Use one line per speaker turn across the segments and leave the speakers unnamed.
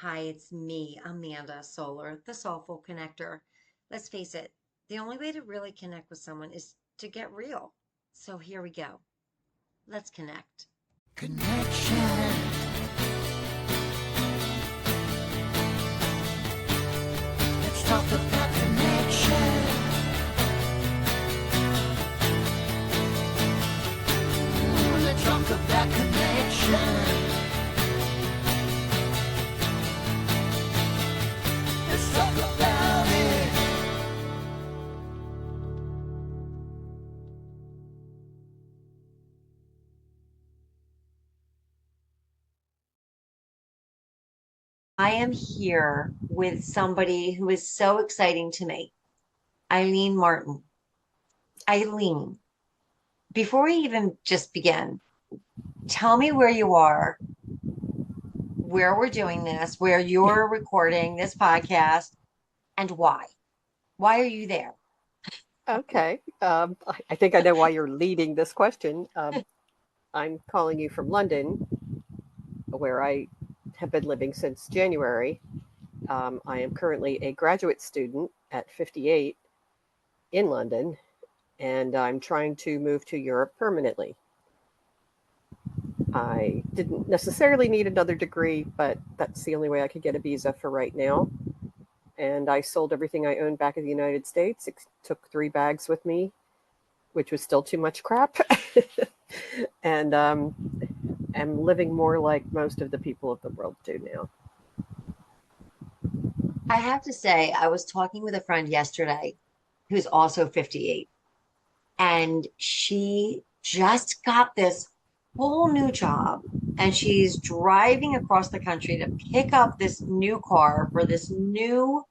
Hi, it's me, Amanda Solar, the Soulful Connector. Let's face it, the only way to really connect with someone is to get real. So here we go. Let's connect.
Connection. Let's talk about connection. Let's talk about connection. Let's talk about it.
I am here with somebody who is so exciting to me, Eileen Martin. Eileen, before we even just begin, tell me where you are, where we're doing this, where you're recording this podcast, and why. Why are you there?
Okay. I think I know why you're leading this question. I'm calling you from London, where I have been living since January. I am currently a graduate student at 58 in London, and I'm trying to move to Europe permanently. I didn't necessarily need another degree, but that's the only way I could get a visa for right now. And I sold everything I owned back in the United States. It took 3 bags with me, which was still too much crap. And am living more like most of the people of the world do now.
I have to say, I was talking with a friend yesterday who's also 58, and she just got this whole new job, and she's driving across the country to pick up this new car for this new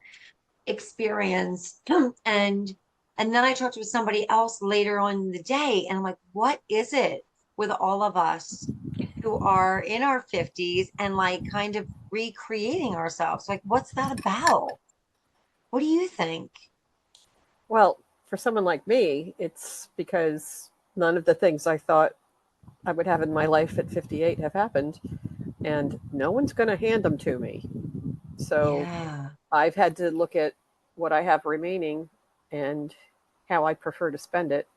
experience. And then I talked with somebody else later on in the day, and I'm like, what is it with all of us who are in our 50s and like kind of recreating ourselves? Like, what's that about? What do you think?
Well, for someone like me, it's because none of the things I thought I would have in my life at 58 have happened, and no one's going to hand them to me. So
Yeah.
I've had to look at what I have remaining and how I prefer to spend it.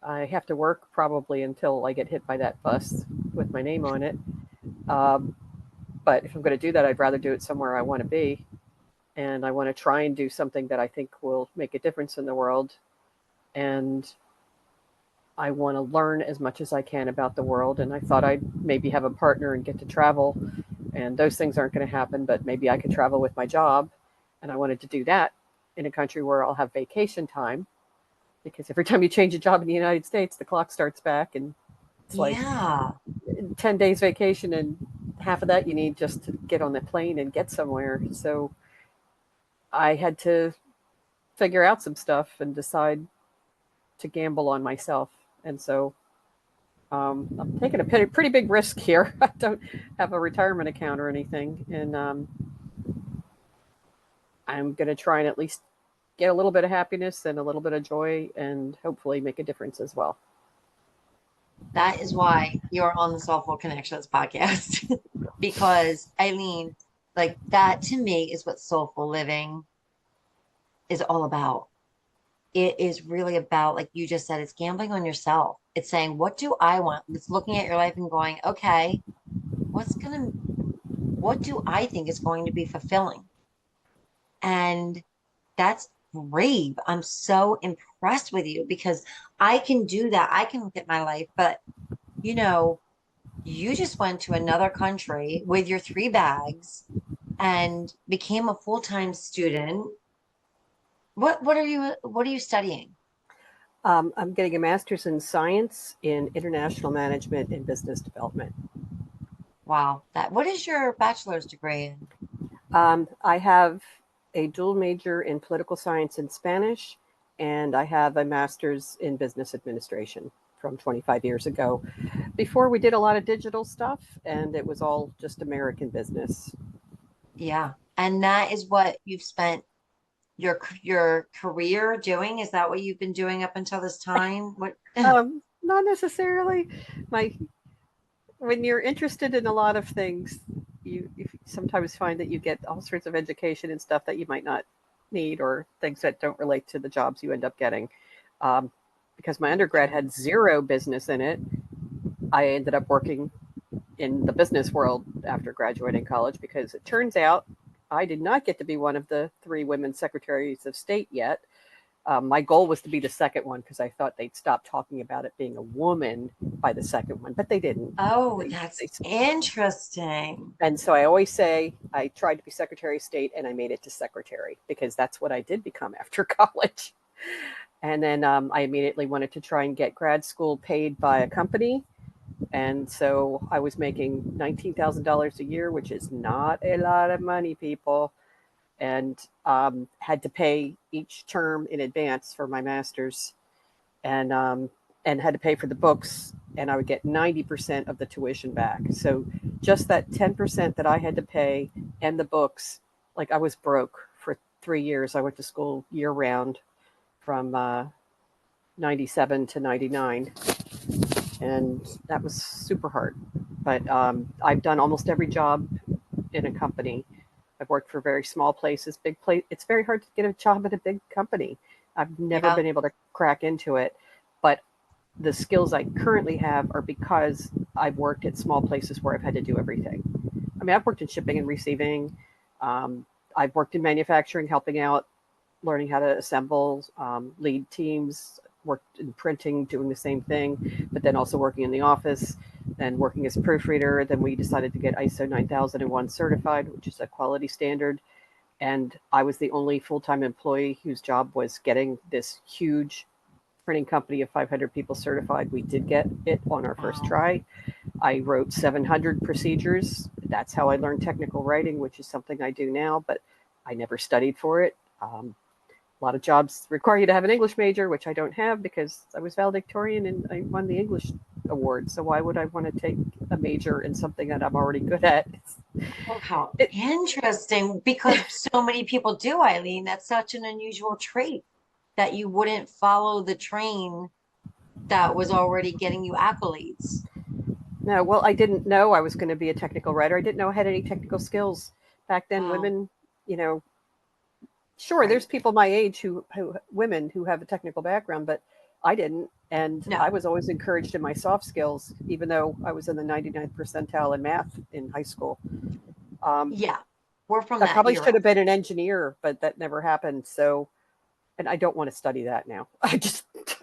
I have to work probably until I get hit by that bus with my name on it. Um, but if I'm going to do that, I'd rather do it somewhere I want to be. And I want to try and do something that I think will make a difference in the world. And I want to learn as much as I can about the world. And I thought I'd maybe have a partner and get to travel. And those things aren't going to happen, but maybe I could travel with my job. And I wanted to do that in a country where I'll have vacation time. Because every time you change a job in the United States, the clock starts back, and it's like
Yeah.
10 days vacation, and half of that you need just to get on the plane and get somewhere. So I had to figure out some stuff and decide to gamble on myself. And so I'm taking a pretty big risk here. I don't have a retirement account or anything. And I'm going to try and at least get a little bit of happiness and a little bit of joy and hopefully make a difference as well.
That is why you're on the Soulful Connections podcast. Because Eileen, like that to me is what soulful living is all about. It is really about, like you just said, it's gambling on yourself. It's saying, what do I want? It's looking at your life and going, okay, what do I think is going to be fulfilling? And that's brave. I'm so impressed with you because I can do that. I can look at my life, but you know, you just went to another country with your 3 bags and became a full-time student. What are you studying?
I'm getting a master's in science in international management and business development.
Wow. What is your bachelor's degree in?
I have a dual major in political science and Spanish, and I have a master's in business administration from 25 years ago. Before we did a lot of digital stuff, and it was all just American business.
Yeah. And that is what you've spent your career doing? Is that what you've been doing up until this time? What
Not necessarily. My When you're interested in a lot of things, you sometimes find that you get all sorts of education and stuff that you might not need, or things that don't relate to the jobs you end up getting. Um, because my undergrad had zero business in it, I ended up working in the business world after graduating college, because it turns out I did not get to be one of the three women secretaries of state yet. My goal was to be the second one, because I thought they'd stop talking about it being a woman by the second one, but they didn't.
Oh,
They,
that's
they,
interesting.
and so I always say I tried to be Secretary of State and I made it to secretary, because that's what I did become after college. And then I immediately wanted to try and get grad school paid by a company. And so I was making $19,000 a year, which is not a lot of money, people, and had to pay each term in advance for my master's, and and had to pay for the books, and I would get 90% of the tuition back. So just that 10% that I had to pay and the books, like I was broke for 3 years. I went to school year round from 97 to 99, and that was super hard. But I've done almost every job in a company. I've worked for very small places, big place. It's very hard to get a job at a big company. I've never
Yeah.
been able to crack into it, but the skills I currently have are because I've worked at small places where I've had to do everything. I mean, I've worked in shipping and receiving. Um, I've worked in manufacturing, helping out, learning how to assemble, lead teams, worked in printing, doing the same thing, but then also working in the office and working as a proofreader. Then we decided to get ISO 9001 certified, which is a quality standard. And I was the only full-time employee whose job was getting this huge printing company of 500 people certified. We did get it on our first
Wow.
try. I wrote 700 procedures. That's how I learned technical writing, which is something I do now, but I never studied for it. A lot of jobs require you to have an English major, which I don't have because I was valedictorian and I won the English award. So why would I want to take a major in something that I'm already good at?
Oh, how
It,
interesting. Because so many people do, Eileen. That's such an unusual trait that you wouldn't follow the train that was already getting you accolades.
no, well, I didn't know I was going to be a technical writer. I didn't know I had any technical skills. Back then,
Wow.
women, you know, sure,
Right.
there's people my age who women who have a technical background, but I didn't. And I
No.
was always encouraged in my soft skills, even though I was in the 99th percentile in math in high school. Um,
Yeah. We're from
I
that
probably should
era.
have been an engineer, but that never happened. So, and I don't want to study that now. I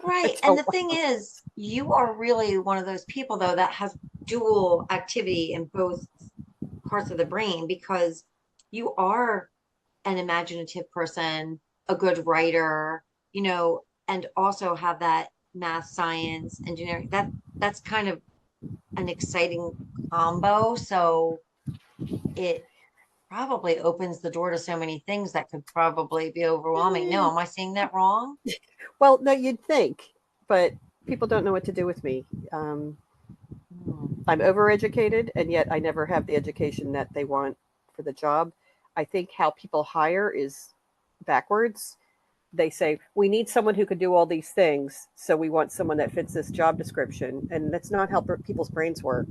Right. And
don't
the thing
want
is, you are really one of those people, though, that has dual activity in both parts of the brain because you are an imaginative person, a good writer, and also have that math, science, engineering. That's kind of an exciting combo. So it probably opens the door to so many things that could probably be overwhelming. No,
to.
am I saying that wrong?
Well, no, you'd think, but people don't know what to do with me. Um,
Hmm.
I'm overeducated, and yet I never have the education that they want for the job. I think how people hire is backwards. They say, we need someone who could do all these things, so we want someone that fits this job description. And that's not how people's brains work.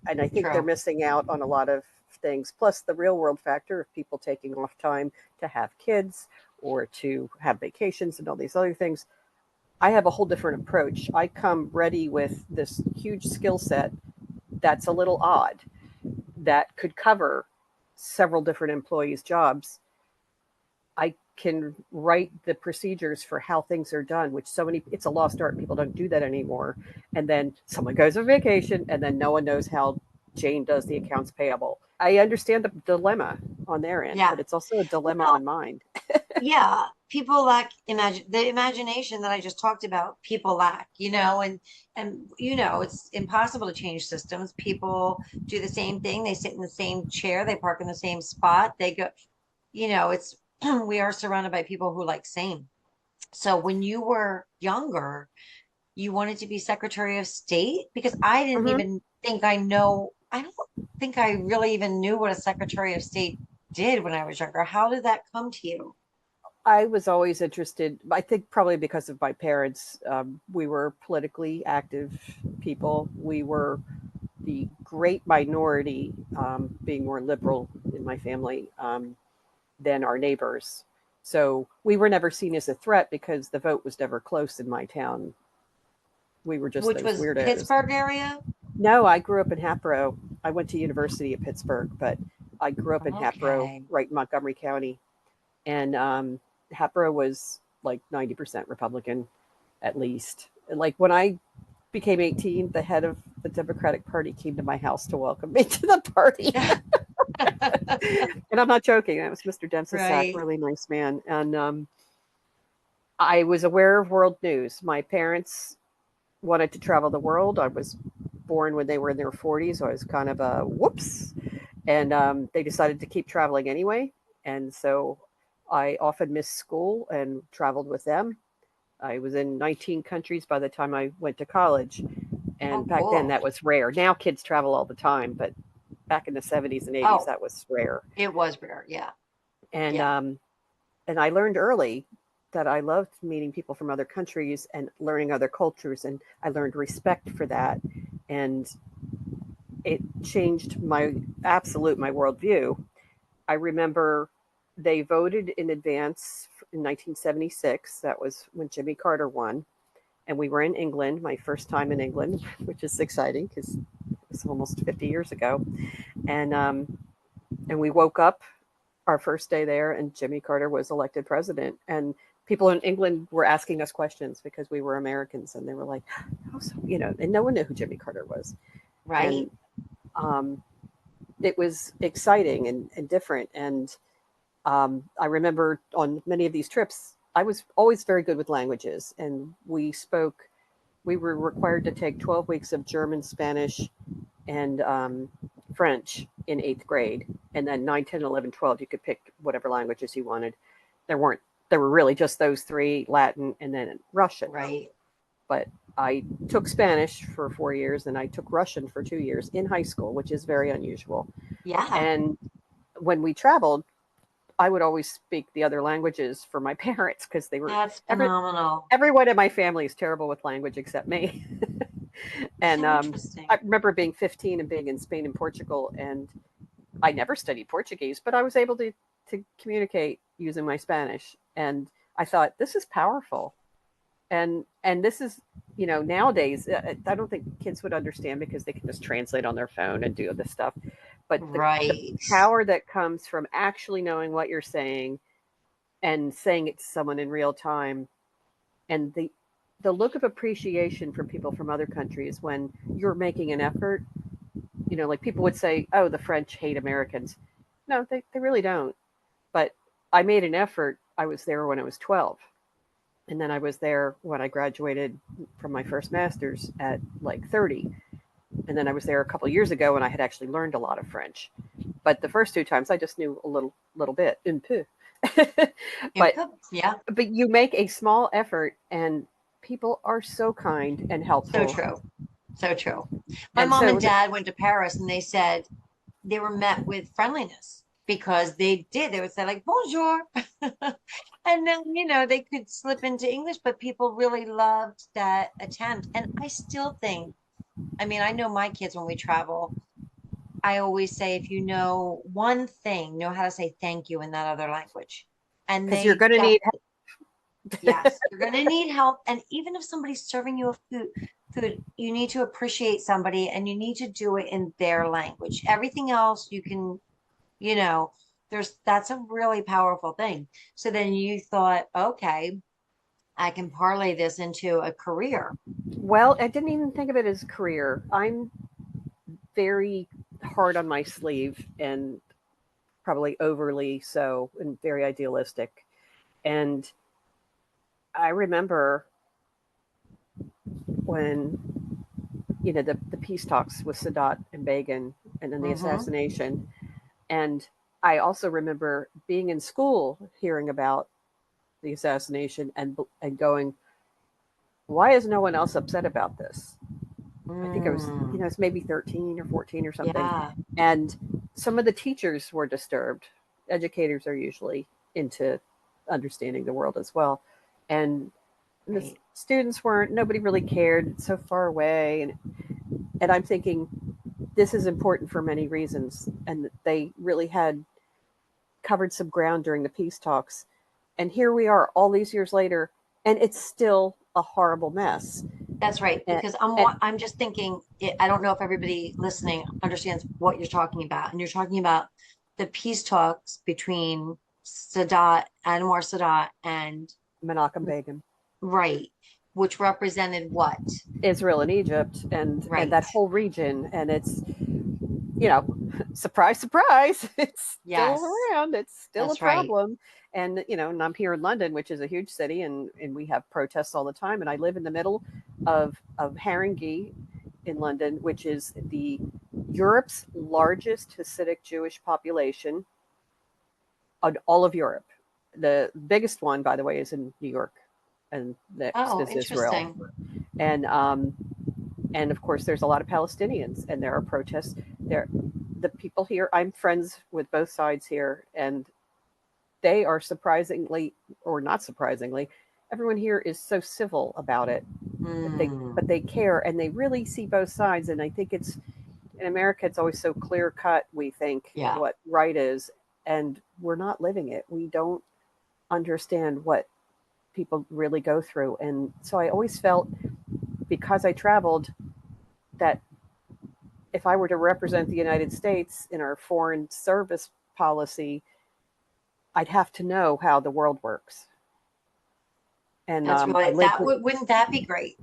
And I think they're
True.
missing out on a lot of things. Plus, the real world factor of people taking off time to have kids or to have vacations and all these other things. I have a whole different approach. I come ready with this huge skill set that's a little odd, that could cover several different employees' jobs. I can write the procedures for how things are done, which so many, it's a lost art. People don't do that anymore. And then someone goes on vacation and then no one knows how Jane does the accounts payable. I understand the dilemma on their end,
Yeah.
but it's also a dilemma
Well,
on mine.
yeah, people lack the imagination that I just talked about. People lack, and it's impossible to change systems. People do the same thing. They sit in the same chair. They park in the same spot. They go, it's we are surrounded by people who like same. So when you were younger, you wanted to be Secretary of State because I didn't
Mm-hmm.
even think I know. I don't think I really even knew what a Secretary of State did when I was younger. How did that come to you?
I was always interested, I think probably because of my parents. We were politically active people. We were the great minority, being more liberal in my family than our neighbors. So we were never seen as a threat because the vote was never close in my town. We were just
Which
those
was
weirdos.
Pittsburgh area?
No, I grew up in Hatboro. I went to university at Pittsburgh, but I grew up in Hatboro,
Okay.
right in Montgomery County. And Hatboro was like 90% Republican, at least. And like when I became 18, the head of the Democratic Party came to my house to welcome me to the party. And I'm not joking. That was Mr. Densisak,
Right.
really nice man. And I was aware of world news. My parents wanted to travel the world. I was born when they were in their 40s. So I was kind of a whoops. And they decided to keep traveling anyway. And so I often missed school and traveled with them. I was in 19 countries by the time I went to college. And
Oh,
back then
cool.
that was rare. Now kids travel all the time, but back in the 70s and 80s,
Oh,
that was rare.
it was rare. Yeah.
And
Yeah.
and I learned early that I loved meeting people from other countries and learning other cultures, and I learned respect for that, and it changed my worldview. I remember they voted in advance in 1976. That was when Jimmy Carter won, and we were in England, my first time in England, which is exciting because it's almost 50 years ago, and and we woke up our first day there, and Jimmy Carter was elected president. And people in England were asking us questions because we were Americans, and they were like, "Oh, so," and no one knew who Jimmy Carter was.
Right.
And um, it was exciting and different. And I remember on many of these trips, I was always very good with languages, and we were required to take 12 weeks of German, Spanish, and French in eighth grade. And then 9, 10, 11, 12, you could pick whatever languages you wanted. There weren't, there were really just those three: Latin and then Russian.
Right.
But I took Spanish for 4 years and I took Russian for 2 years in high school, which is very unusual.
Yeah.
And when we traveled, I would always speak the other languages for my parents because they were
That's
every
phenomenal.
everyone in my family is terrible with language except me. And
So interesting.
I remember being 15 and being in Spain and Portugal, and I never studied Portuguese, but I was able to communicate using my Spanish. And I thought, this is powerful. And this is, nowadays, I don't think kids would understand because they can just translate on their phone and do this stuff. But the
Right.
power that comes from actually knowing what you're saying and saying it to someone in real time, and the look of appreciation from people from other countries when you're making an effort. Like people would say, oh, the French hate Americans. No, they really don't. But I made an effort. I was there when I was 12. And then I was there when I graduated from my first master's at like 30. And then I was there a couple of years ago and I had actually learned a lot of French. But the first two times I just knew a little bit. Un peu. but
Yeah.
but you make a small effort and people are so kind and
So
helpful.
true. So true. My
And
mom
so
and dad went to Paris and they said they were met with friendliness because they did. They would say like bonjour. And then, they could slip into English, but people really loved that attempt. And I still think, I mean, I know my kids when we travel, I always say if you know one thing, know how to say thank you in that other language. And
because you're
they
going to
get
need
Yes, you're going to need help. And even if somebody's serving you a food, you need to appreciate somebody and you need to do it in their language. Everything else you can, you know, that's a really powerful thing. So then you thought, okay, I can parlay this into a career.
Well, I didn't even think of it as a career. I'm very hard on my sleeve and probably overly so and very idealistic. And I remember when, the peace talks with Sadat and Begin and then the
Mm-hmm.
assassination. And I also remember being in school hearing about the assassination and going, why is no one else upset about this? I think I was,
Mm,
it's maybe 13 or 14 or something.
yeah,
And some of the teachers were disturbed. Educators are usually into understanding the world as well. And the
right.
students weren't, nobody really cared. It's so far away. And I'm thinking, this is important for many reasons. And they really had covered some ground during the peace talks. And here we are all these years later, and it's still a horrible mess.
That's right.
And,
Because
and
I'm just thinking, I don't know if everybody listening understands what you're talking about. And you're talking about the peace talks between Anwar Sadat, and
Menachem Begin,
right, which represented what?
Israel and Egypt, and
Right.
that whole region. And it's, you know, surprise, surprise, it's still
Yes,
around. It's still a
that's right.
problem. And, you know, and I'm here in London, which is a huge city, and we have protests all the time. And I live in the middle of Haringey in London, which is the Europe's largest Hasidic Jewish population on all of Europe. The biggest one, by the way, is in New York, and next
Oh,
is Israel.
interesting.
And and of course, there's a lot of Palestinians, and there are protests. There, the people here. I'm friends with both sides here, and they are surprisingly, or not surprisingly, everyone here is so civil about it.
Hmm.
But they care, and they really see both sides. And I think it's in America, it's always so clear cut. We think
Yeah,
what right is, and we're not living it. We don't understand what people really go through. And so I always felt, because I traveled, that if I were to represent the United States in our foreign service policy, I'd have to know how the world works. And
that's
I
really
lived with,
wouldn't that be great?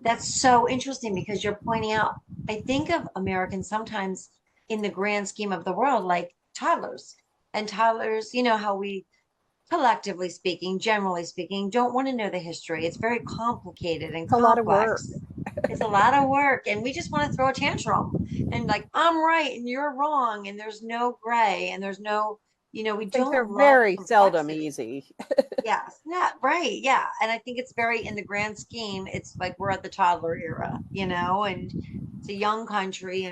That's so interesting because you're pointing out, I think of Americans sometimes in the grand scheme of the world like toddlers. And toddlers, you know how we collectively speaking, generally speaking, don't want to know the history. It's very complicated and
it's a lot of work.
complex. It's a lot of work, and we just want to throw a tantrum and like, I'm right and you're wrong, and there's no gray, and there's no, we
Things are
don't love
very seldom
complexity.
easy.
Yes, yeah, right, yeah. And I think it's very, in the grand scheme, it's like we're at the toddler era, and it's a young country,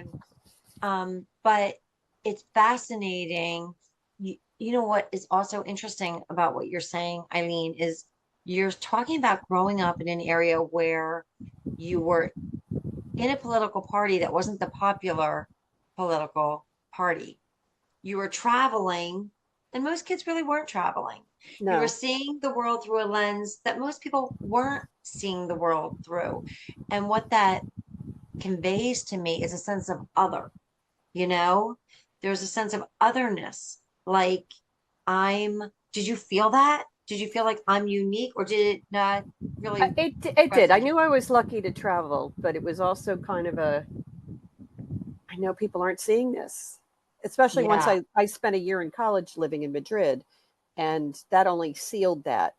and but it's fascinating. You know what is also interesting about what you're saying, Eileen, is you're talking about growing up in an area where you were in a political party that wasn't the popular political party. You were traveling, and most kids really weren't traveling. You were
No,
seeing the world through a lens that most people weren't seeing the world through. And what that conveys to me is a sense of other, you know? There's a sense of otherness. Like, did you feel that? Did you feel like I'm unique, or did it not really
it did. I
resonate?
knew I was lucky to travel, but it was also kind of a, I know people aren't seeing this, especially once
Yeah,
I spent a year in college living in Madrid, and that only sealed that.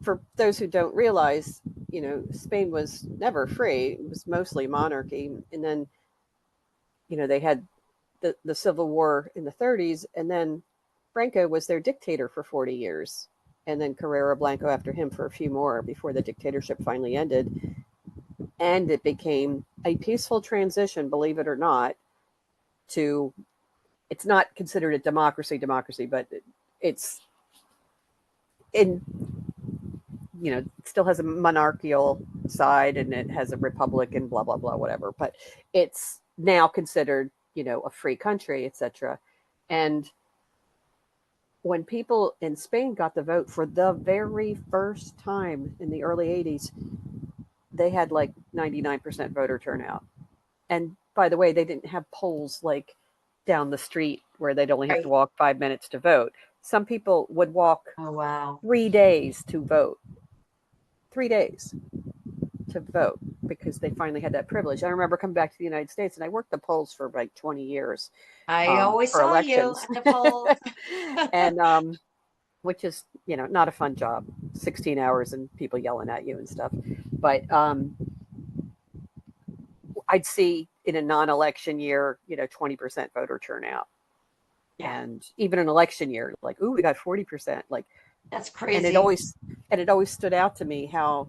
For those who don't realize, Spain was never free. It was mostly monarchy. And then, they had the Civil War in the 30s, and then Franco was their dictator for 40 years. And then Carrera Blanco after him for a few more before the dictatorship finally ended. And it became a peaceful transition, believe it or not, to, it's not considered a democracy, but it's in, it still has a monarchical side, and it has a republic and blah, blah, blah, whatever. But it's now considered, a free country, etc. And when people in Spain got the vote for the very first time in the early 80s, they had like 99% voter turnout. And by the way, they didn't have polls like down the street where they'd only have to
right.
walk 5 minutes to vote. Some people would walk
Oh, wow.
3 days to vote, 3 days to vote, because they finally had that privilege. I remember coming back to the United States, and I worked the polls for like 20 years
I always
for
saw you
elections.
at the polls.
And which is, not a fun job, 16 hours and people yelling at you and stuff. But I'd see in a non-election year, 20% voter turnout.
Yeah,
And even an election year, like, ooh, we got 40%. Like,
that's
and
crazy.
it always stood out to me how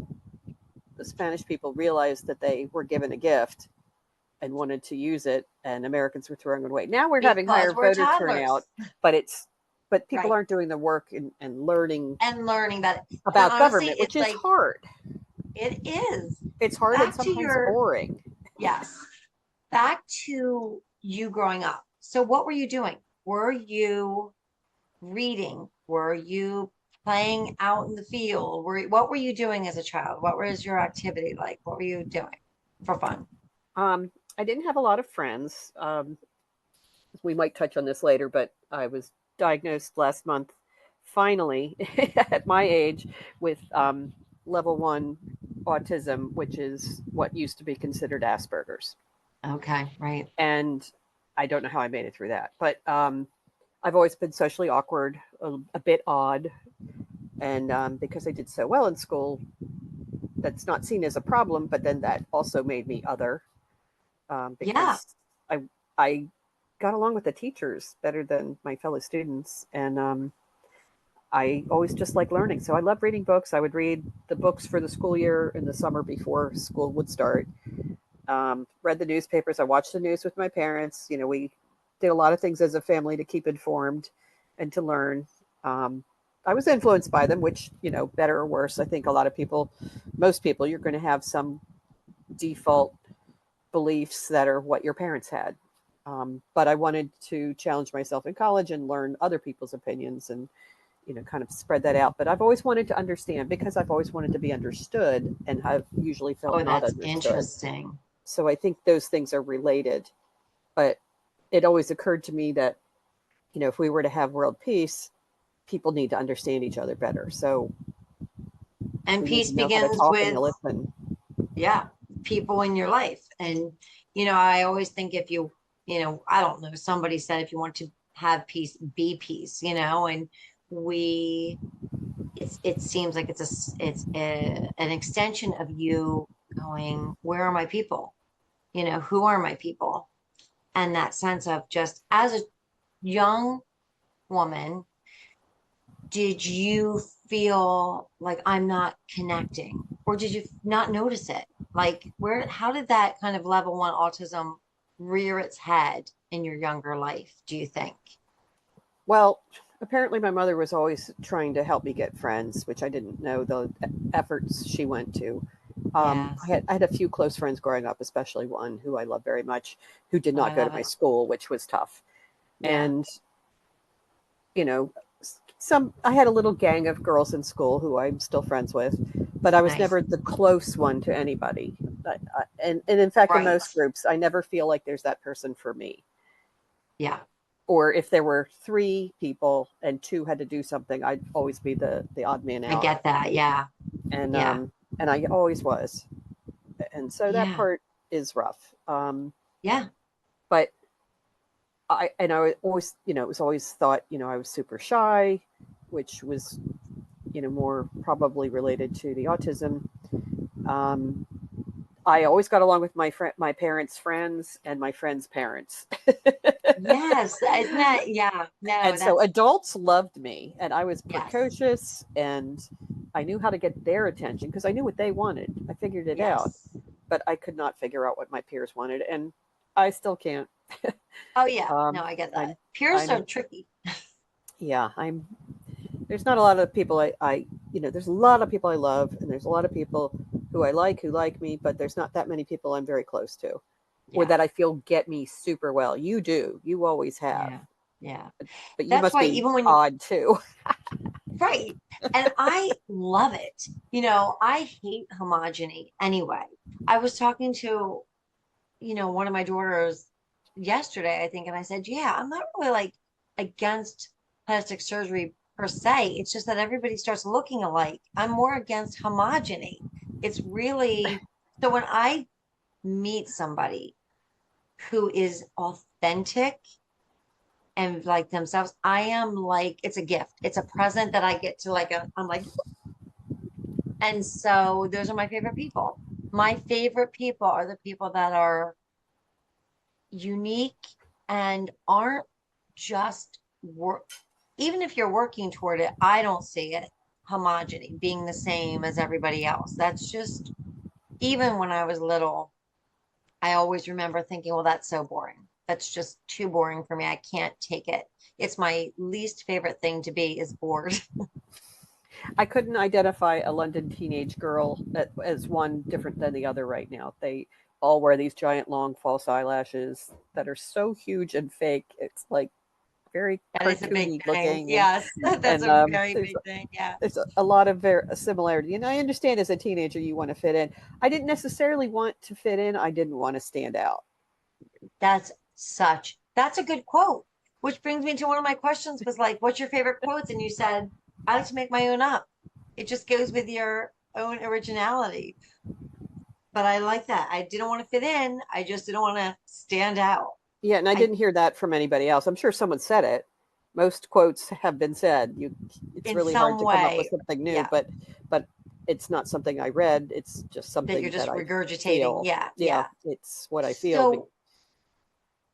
the Spanish people realized that they were given a gift and wanted to use it, and Americans were throwing it away. Now we're having
Because
higher
we're
voter turnout,
toddlers,
but people
right?
aren't doing the work and learning
And learning about it. And
about
honestly,
government, which
it's
is
like,
hard.
it is.
It's hard and
Back to
sometimes
your
boring.
Yes. Back to you growing up. So what were you doing? Were you reading? Were you playing out in the field? What were you doing as a child? What was your activity like? What were you doing for fun?
I didn't have a lot of friends. We might touch on this later, but I was diagnosed last month, finally, at my age, with level 1 autism, which is what used to be considered Asperger's.
Okay, right.
And I don't know how I made it through that, but I've always been socially awkward, a bit odd, and because I did so well in school, that's not seen as a problem. But then that also made me other,
Yeah.
because I got along with the teachers better than my fellow students, and I always just like learning. So I love reading books. I would read the books for the school year in the summer before school would start. Read the newspapers. I watched the news with my parents. We did a lot of things as a family to keep informed and to learn. I was influenced by them, which, better or worse, I think a lot of people, most people, you're going to have some default beliefs that are what your parents had. But I wanted to challenge myself in college and learn other people's opinions and, kind of spread that out. But I've always wanted to understand, because I've always wanted to be understood, and have usually felt
Oh,
not
that's
understood.
interesting.
So I think those things are related. But it always occurred to me that, if we were to have world peace, people need to understand each other better. So
And
we need
peace
to know how to
begins
talk and to
with,
listen.
yeah, people in your life. And, I always think if I don't know, somebody said if you want to have peace, be peace, and we, it seems like an extension of you going, where are my people? Who are my people? And that sense of just as a young woman, did you feel like I'm not connecting, or did you not notice it? Like, how did that kind of level 1 autism rear its head in your younger life, do you think?
Well, apparently my mother was always trying to help me get friends, which I didn't know the efforts she went to. I
Yes.
had I had a few close friends growing up, especially one who I love very much, who did
Oh,
not
I
go to
love
my
it.
school, which was tough.
Yeah.
And you know, I had a little gang of girls in school who I'm still friends with, but I was
Nice.
never the close one to anybody. And in fact, in
Right.
most groups, I never feel like there's that person for me.
Yeah.
Or if there were three people and two had to do something, I'd always be the odd man
I
out,
get that. Yeah.
and
Yeah.
I always was, and so that
Yeah.
part is rough.
Yeah.
But I always, it was always thought, I was super shy, which was, more probably related to the autism. Um, I always got along with my parents' friends and my friends' parents.
Yes. Isn't that? Yeah. No,
And so
that's,
adults loved me, and I was
yes.
precocious, and I knew how to get their attention because I knew what they wanted. I figured it out,
Yes.
but I could not figure out what my peers wanted, and I still can't.
Oh, yeah. No,
um,
I get that.
I'm,
Peers are
I'm,
tricky.
yeah, I'm. There's not a lot of people there's a lot of people I love, and there's a lot of people who like me, but there's not that many people I'm very close to, or
Yeah.
that I feel get me super well. You do, you always have,
Yeah. Yeah.
but you
That's
must
why
be
even when you,
odd too.
right. And I love it. I hate homogeny anyway. I was talking to, one of my daughters yesterday, I think, and I said, yeah, I'm not really like against plastic surgery per se. It's just that everybody starts looking alike. I'm more against homogeny. It's really, so when I meet somebody who is authentic and like themselves, I am like, it's a gift. It's a present that I get to like, I'm like, and so those are my favorite people. My favorite people are the people that are unique and aren't just work. Even if you're working toward it, I don't see it homogeny being the same as everybody else. That's just, even when I was little, I always remember thinking, well, that's so boring. That's just too boring for me. I can't take it. It's my least favorite thing to be is bored.
I couldn't identify a London teenage girl as one different than the other right now. all wear these giant long false eyelashes that are so huge and fake. It's like very
That is a big
cartoony
thing.
looking,
Yes, that's
and
a very
there's
big thing. Yeah.
there's a lot of similarity. And I understand as a teenager you want to fit in. I didn't necessarily want to fit in. I didn't want to stand out.
That's a good quote. Which brings me to one of my questions was like, what's your favorite quotes? And you said, I like to make my own up. It just goes with your own originality. But I like that. I didn't want to fit in. I just didn't want to stand out.
Yeah, and I
I
didn't hear that from anybody else. I'm sure someone said it. Most quotes have been said. It's
in
really hard
some
to come up with
way,
something new,
yeah,
but it's not something I read. It's just
that you're
something that
just
I
regurgitating.
feel.
Yeah,
Yeah,
yeah.
it's what I feel.
So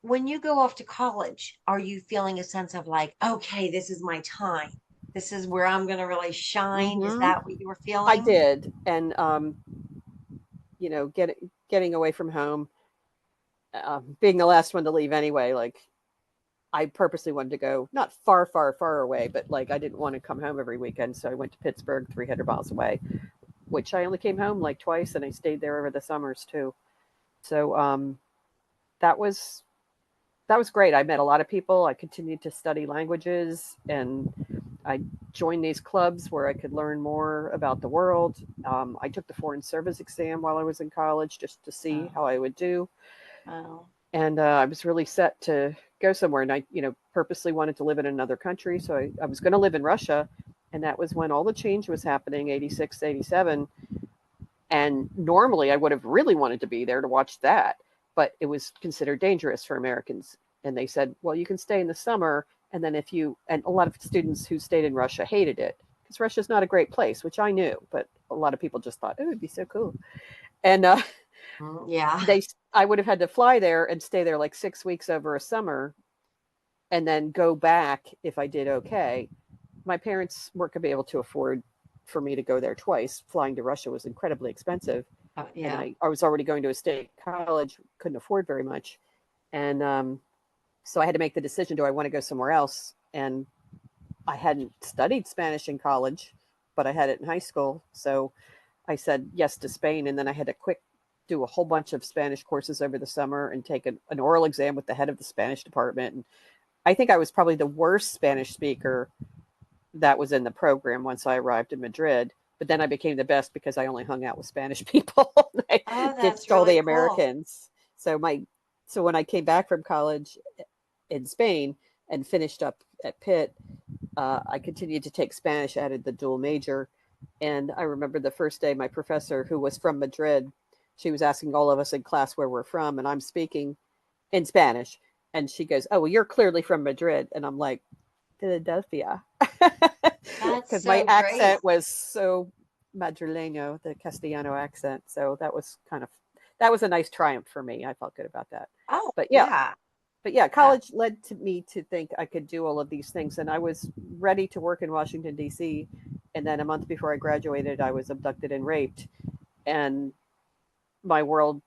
when you go off to college, are you feeling a sense of like, okay, this is my time? This is where I'm going to really shine? Is
Mhm.
that what you were
I
feeling?
did, and getting away from home, being the last one to leave anyway. Like I purposely wanted to go not far, far, far away, but like I didn't want to come home every weekend, so I went to Pittsburgh, 300 miles away, which I only came home like twice, and I stayed there over the summers too. So that was that was great. I met a lot of people. I continued to study languages, and I joined these clubs where I could learn more about the world. I took the foreign service exam while I was in college just to see how
Oh,
I would do,
oh,
and I was really set to go somewhere. And I, purposely wanted to live in another country, so I was going to live in Russia, and that was when all the change was happening, 86, 87. And normally I would have really wanted to be there to watch that, but it was considered dangerous for Americans. And they said, well, you can stay in the summer. And then and a lot of students who stayed in Russia hated it because Russia's not a great place, which I knew, but a lot of people just thought it would be so cool. And
yeah.
I would have had to fly there and stay there like 6 weeks over a summer and then go back if I did okay. My parents weren't going to be able to afford for me to go there twice. Flying to Russia was incredibly expensive. And
Yeah.
I was already going to a state college, couldn't afford very much. And so I had to make the decision, do I want to go somewhere else? And I hadn't studied Spanish in college, but I had it in high school. So I said yes to Spain. And then I had to do a whole bunch of Spanish courses over the summer and take an oral exam with the head of the Spanish department. And I think I was probably the worst Spanish speaker that was in the program once I arrived in Madrid. But then I became the best because I only hung out with Spanish people. I
Oh, that's
ditched all
really
the
cool.
Americans. So when I came back from college in Spain and finished up at Pitt, I continued to take Spanish, added the dual major. And I remember the first day my professor, who was from Madrid, she was asking all of us in class where we're from, and I'm speaking in Spanish. And she goes, "Oh, well, you're clearly from Madrid." And I'm like, Philadelphia.
That's
Because my
so great.
accent was so Madrileño, the Castellano accent. So that was a nice triumph for me. I felt good about that.
Oh,
But yeah,
yeah.
college led to me to think I could do all of these things. And I was ready to work in Washington, D.C. And then a month before I graduated, I was abducted and raped. And my world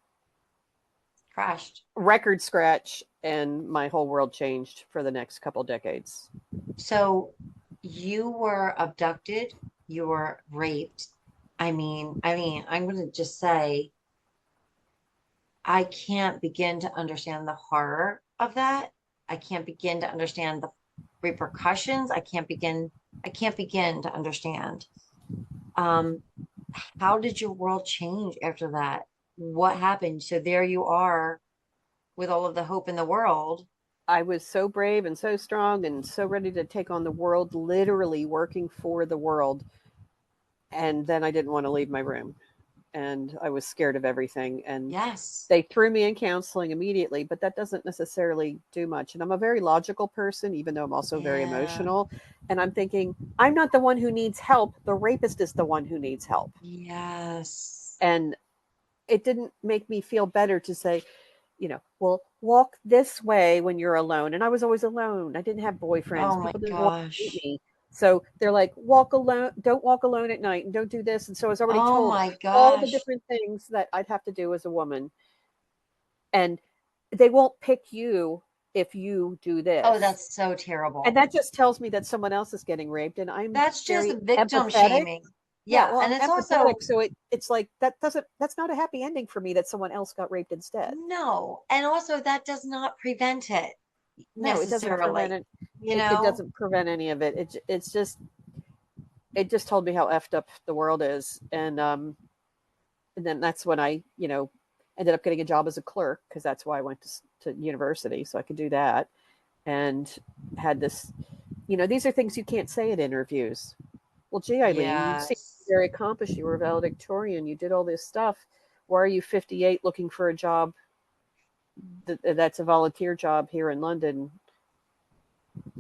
Crashed.
record scratch, and my whole world changed for the next couple decades.
So you were abducted, you were raped. I'm going to just say I can't begin to understand the horror of that. I can't begin to understand the repercussions. I can't begin to understand. Um, how did your world change after that? What happened? So there you are with all of the hope in the world.
I was so brave and so strong and so ready to take on the world, literally working for the world. And then I didn't want to leave my room. And I was scared of everything. And
Yes.
they threw me in counseling immediately, but that doesn't necessarily do much. And I'm a very logical person, even though I'm also very
Yeah.
emotional. And I'm thinking, I'm not the one who needs help. The rapist is the one who needs help.
Yes.
And it didn't make me feel better to say, well, walk this way when you're alone. And I was always alone. I didn't have
Oh
boyfriends.
my
People didn't want to meet
gosh.
me. So they're like, walk alone, don't walk alone at night and don't do this. And so I was already
Oh
told
my
all the
gosh.
different things that I'd have to do as a woman. And they won't pick you if you do
Oh,
this.
that's so
And
terrible.
that just tells me that someone else is getting raped. And I'm
That's just
very
victim
empathetic.
shaming.
Yeah,
Yeah.
well,
And
I'm
it's
empathetic,
also,
so it's like that's not a happy ending for me that someone else got raped instead.
no. And also, that does not prevent it
No, it doesn't prevent
necessarily,
it.
you
It
know?
doesn't prevent any of it. It's just it just told me how effed up the world is, and then that's when I ended up getting a job as a clerk because that's why I went to university so I could do that, and had this. These are things you can't say at interviews. Well, gee, Eileen, you seem
Yes.
very accomplished. You were a valedictorian. You did all this stuff. Why are you 58 looking for a job that's a volunteer job here in London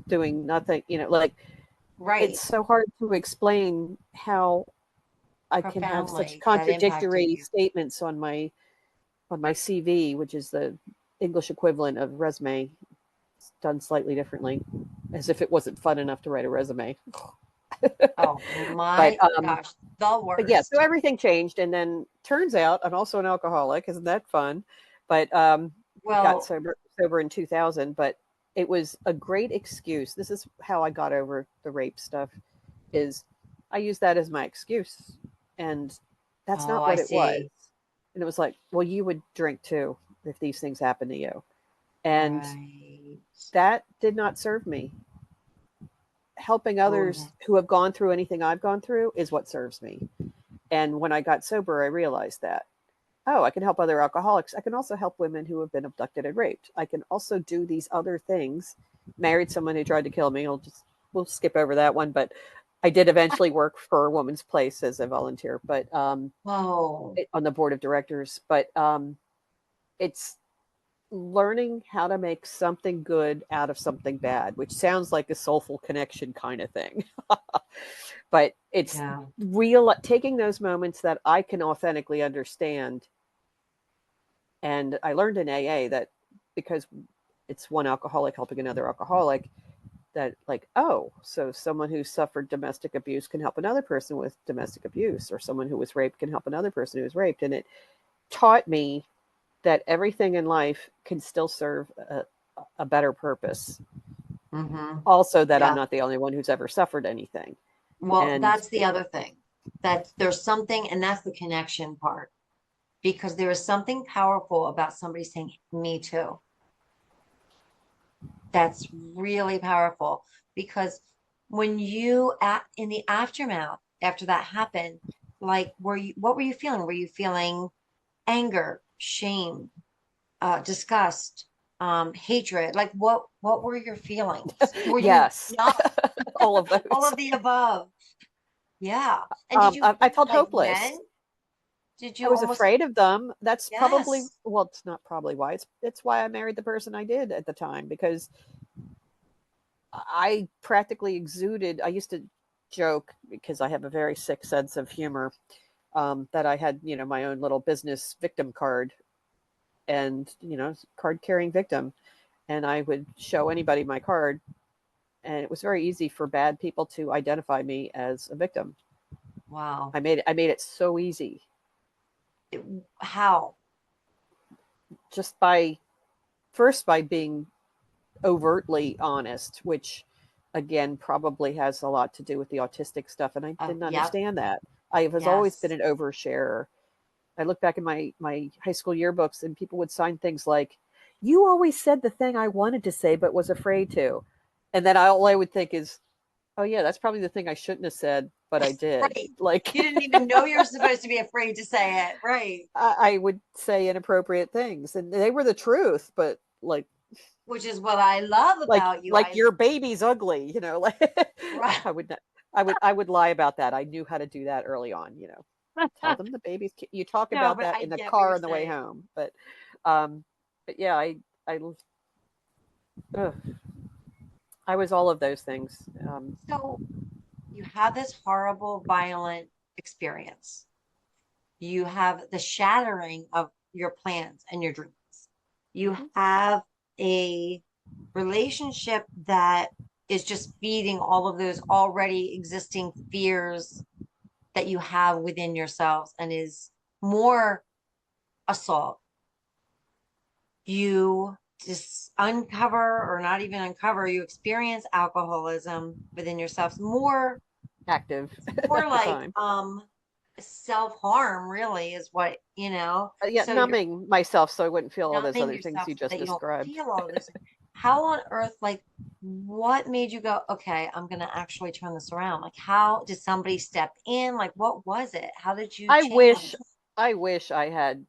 doing nothing? Like it's
Right.
so hard to explain how I can have such
Profoundly. That impacted
contradictory
you.
statements on my CV, which is the English equivalent of resume, done slightly differently, as if it wasn't fun enough to write a resume.
Oh
But
my gosh. The
but yeah, so
worst.
everything changed, and then turns out I'm also an alcoholic. Isn't that fun? But got
Well,
sober in 2000. But it was a great excuse. This is how I got over the rape stuff. Is I used that as my excuse, and that's
oh,
not
I
what it was.
see.
And it was like, well, you would drink too if these things happen to you, and
Right.
that did not serve me. Helping
Oh,
others
that's
who have gone through anything I've gone through is what serves me. And when I got sober, I realized that, oh, I can help other alcoholics. I can also help women who have been abducted and raped. I can also do these other things. Married someone who tried to kill me. We'll skip over that one, but I did eventually work for a woman's place as a volunteer, but
whoa.
on the board of directors. But it's learning how to make something good out of something bad, which sounds like a soulful connection kind of thing. But it's
Yeah.
real taking those moments that I can authentically understand. And I learned in AA that because it's one alcoholic helping another alcoholic, that like, oh, so someone who suffered domestic abuse can help another person with domestic abuse, or someone who was raped can help another person who was raped. And it taught me that everything in life can still serve a better purpose.
Mm-hmm.
Also, that I'm
Yeah.
not the only one who's ever suffered anything.
Well,
And
that's the other thing. That there's something, and that's the connection part, because there is something powerful about somebody saying, me too. That's really powerful because when you at in the aftermath after that happened, like what were you feeling? Were you feeling anger, shame, disgust, hatred? Like what were your feelings? Were you
yes,
not
all of
all
those.
of the above? Yeah. And did you
I felt
like
hopeless.
men? Did
I
you
was
almost
afraid of them. That's probably,
yes.
well, it's not probably why. It's why I married the person I did at the time, because I practically exuded. I used to joke because I have a very sick sense of humor, that I had, my own little business victim card, and, card carrying victim. And I would show anybody my card, and it was very easy for bad people to identify me as a victim.
Wow.
I made it so easy,
It, how?
just by first by being overtly honest, which again probably has a lot to do with the autistic stuff. And I didn't
Yep.
understand that. I was always been
Yes.
an oversharer. I look back in my high school yearbooks, and people would sign things like, "You always said the thing I wanted to say but was afraid to," and then all I would think is, "Oh yeah, that's probably the thing I shouldn't have said, but I did."
Right.
Like
You didn't even know you were supposed to be afraid to say it. Right.
I would say inappropriate things, and they were the truth, but
Which is what I love about you.
like
I
your baby's ugly, like
right.
I would not, I would lie about that. I knew how to do that early on, tell them the baby's you talk
No,
about
but
that
I
in the
get what
car
you're
on the way
saying.
home. But yeah, I ugh, I was all of those things.
So you have this horrible, violent experience. You have the shattering of your plans and your dreams. You
Mhm.
have a relationship that is just feeding all of those already existing fears that you have within yourselves and is more assault. You just uncover or not even uncover, you experience alcoholism within yourselves more
active
More
at the
like
time.
self-harm really is what,
Yeah,
so you're
numbing myself so I wouldn't feel all those
numbing
other things
yourself
you
so
just
that you don't
described.
feel all of this. How on earth, like, what made you go, okay, I'm gonna actually turn this around? Like, how did somebody step in? Like, what was it? How did you
I
change?
wish I wish I had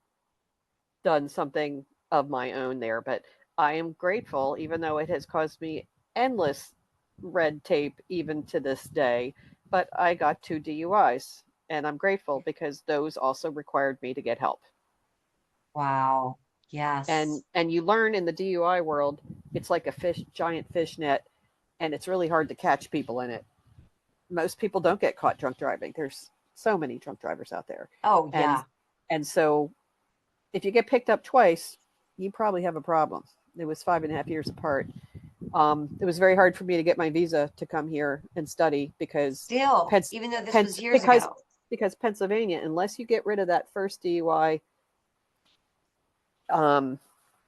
done something of my own there, but I am grateful, even though it has caused me endless red tape even to this day. But I got 2 DUIs, and I'm grateful because those also required me to get help.
Wow. Yes.
And you learn in the DUI world, it's like a giant fish net, and it's really hard to catch people in it. Most people don't get caught drunk driving. There's so many drunk drivers out there,
Oh,
and
yeah.
so if you get picked up twice, you probably have a problem. It was 5.5 years apart. It was very hard for me to get my visa to come here and study because
Still,
Pens-
even though this was
Pens-
years
because
ago.
because Pennsylvania, unless you get rid of that first DUI, um,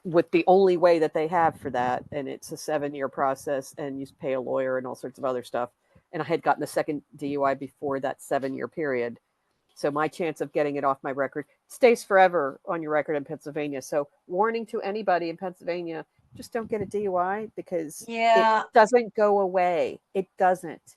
with the only way that they have for that, and it's a 7 year process, and you pay a lawyer and all sorts of other stuff. And I had gotten the second DUI before that 7 year period. So my chance of getting it off my record stays forever on your record in Pennsylvania. So warning to anybody in Pennsylvania, just don't get a DUI because it
Yeah.
doesn't go away. It doesn't.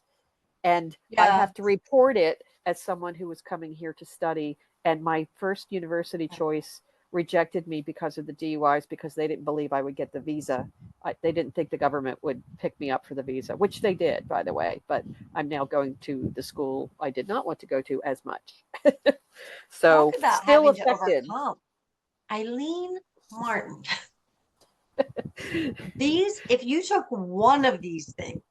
And I
Yeah.
have to report it as someone who was coming here to study. And my first university choice rejected me because of the DUIs because they didn't believe I would get the visa. They didn't think the government would pick me up for the visa, which they did, by the way. But I'm now going to the school I did not want to go to as much.
Talk
So
about
still
having to
affected.
overcome. Eileen Martin. These, if you took one of these things,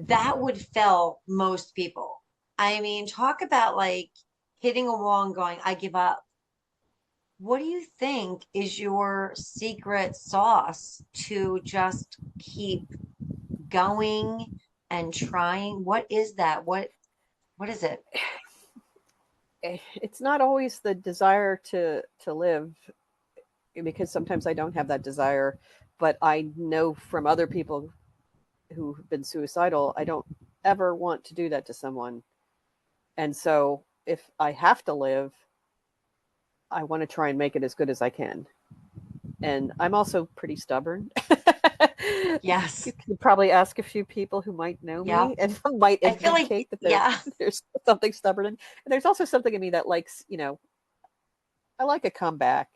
that would fell most people. I mean, talk about like hitting a wall and going, I give up. What do you think is your secret sauce to just keep going and trying? What is that? What is it?
It's not always the desire to live because sometimes I don't have that desire, but I know from other people who've been suicidal, I don't ever want to do that to someone. And so if I have to live, I want to try and make it as good as I can. And I'm also pretty stubborn. You
Yes.
can probably ask a few people who might know
Yeah.
me and might
I feel like,
indicate that
yeah.
there's something stubborn in. And there's also something in me that likes, I like a comeback.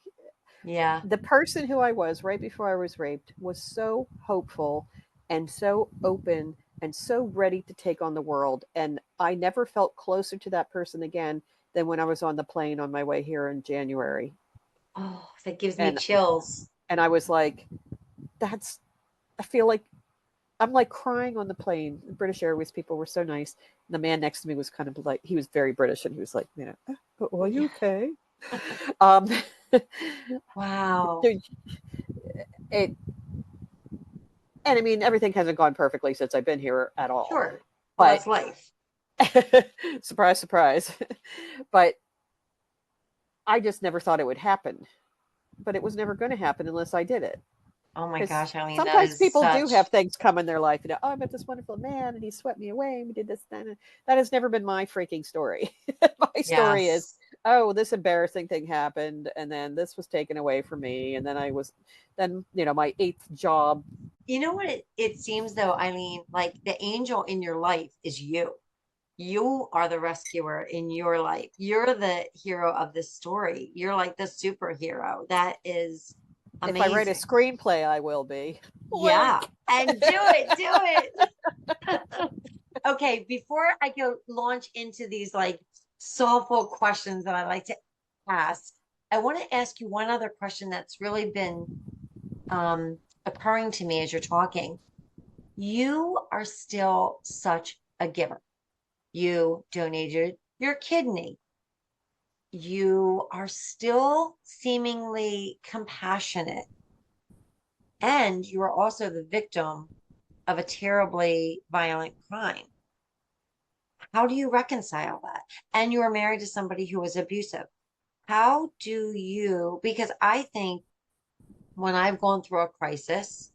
Yeah.
The person who I was right before I was raped was so hopeful and so open and so ready to take on the world. And I never felt closer to that person again than when I was on the plane on my way here in January.
Oh, that gives me
And
chills.
I was like, that's I feel like I'm like crying on the plane. The British Airways people were so nice. And the man next to me was kind of like he was very British and he was like, are you
Yeah.
okay? Um
Wow.
it and I mean everything hasn't gone perfectly since I've been here at all.
Sure. Well,
But
that's life.
surprise, surprise. But I just never thought it would happen. But it was never going to happen unless I did it.
Oh my
Because
gosh, Eileen, that
sometimes
is
people do
such,
have things come in their life. Oh, I met this wonderful man and he swept me away and we did this. That has never been my freaking story. My story is,
yes.
oh, this embarrassing thing happened and then this was taken away from me. And then my eighth job.
You know what it seems though, Eileen, like the angel in your life is you. You are the rescuer in your life. You're the hero of this story. You're like the superhero. That is
If I write a
amazing.
screenplay, I will be.
Yeah.
Wink.
And do it, do it. Okay, before I go launch into these like soulful questions that I like to ask, I want to ask you one other question that's really been occurring to me as you're talking. You are still such a giver. You donated your kidney. You are still seemingly compassionate. And you are also the victim of a terribly violent crime. How do you reconcile that? And you are married to somebody who was abusive. How do you, because I think when I've gone through a crisis,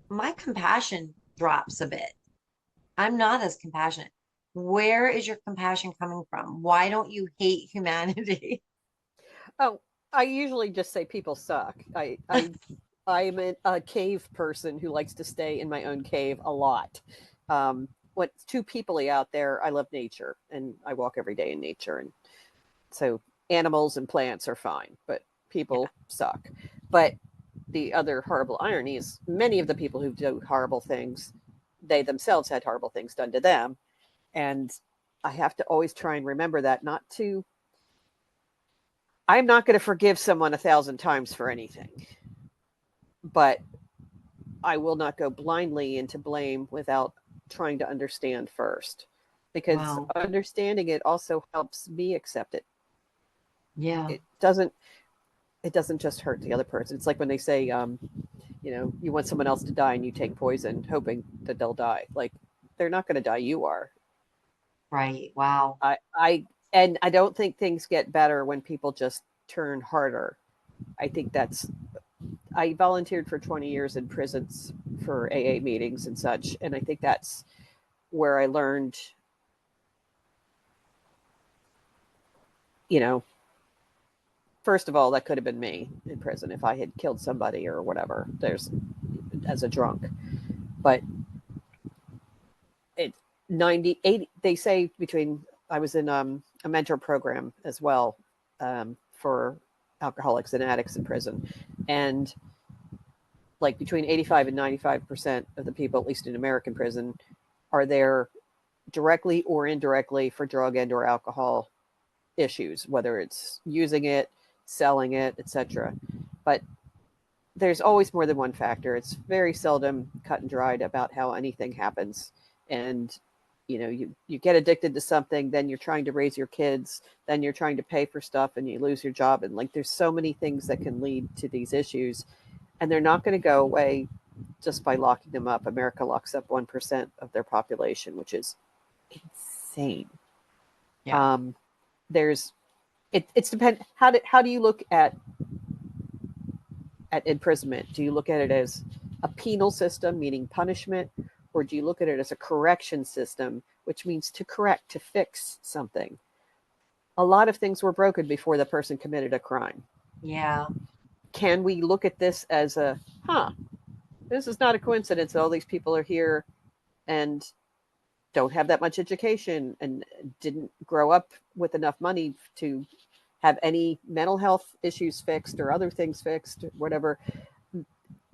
my compassion drops a bit. I'm not as compassionate. Where is your compassion coming from? Why don't you hate humanity?
Oh, I usually just say people suck. I'm a cave person who likes to stay in my own cave a lot. What's too peoply out there? I love nature and I walk every day in nature, and so animals and plants are fine, but
Yeah,
people suck. But the other horrible irony is many of the people who do horrible things, they themselves had horrible things done to them, and I have to always try and remember that not to. I'm not going to forgive someone 1,000 times for anything, but I will not go blindly into blame without trying to understand first, because
wow.
understanding it also helps me accept it.
Yeah,
It doesn't. It doesn't just hurt the other person. It's like when they say, you want someone else to die and you take poison, hoping that they'll die. Like they're not going to die. You are.
right. Wow.
And I don't think things get better when people just turn harder. I think that's I volunteered for 20 years in prisons for AA meetings and such. And I think that's where I learned, you know, first of all, that could have been me in prison if I had killed somebody or whatever. There's as a drunk. But it 98, they say between, I was in a mentor program as well for alcoholics and addicts in prison. And like between 85 and 95% of the people, at least in American prison, are there directly or indirectly for drug and or alcohol issues, whether it's using it, selling it, etc. But there's always more than one factor. It's very seldom cut and dried about how anything happens. And you get addicted to something, then you're trying to raise your kids, then you're trying to pay for stuff and you lose your job, and like there's so many things that can lead to these issues, and they're not going to go away just by locking them up. America locks up 1% of their population, which is insane.
Yeah.
Um, there's it's depend how do you look at imprisonment? Do you look at it as a penal system, meaning punishment, or do you look at it as a correction system, which means to correct, to fix something? A lot of things were broken before the person committed a crime.
Yeah.
Can we look at this as this is not a coincidence that all these people are here and don't have that much education and didn't grow up with enough money to have any mental health issues fixed or other things fixed, whatever.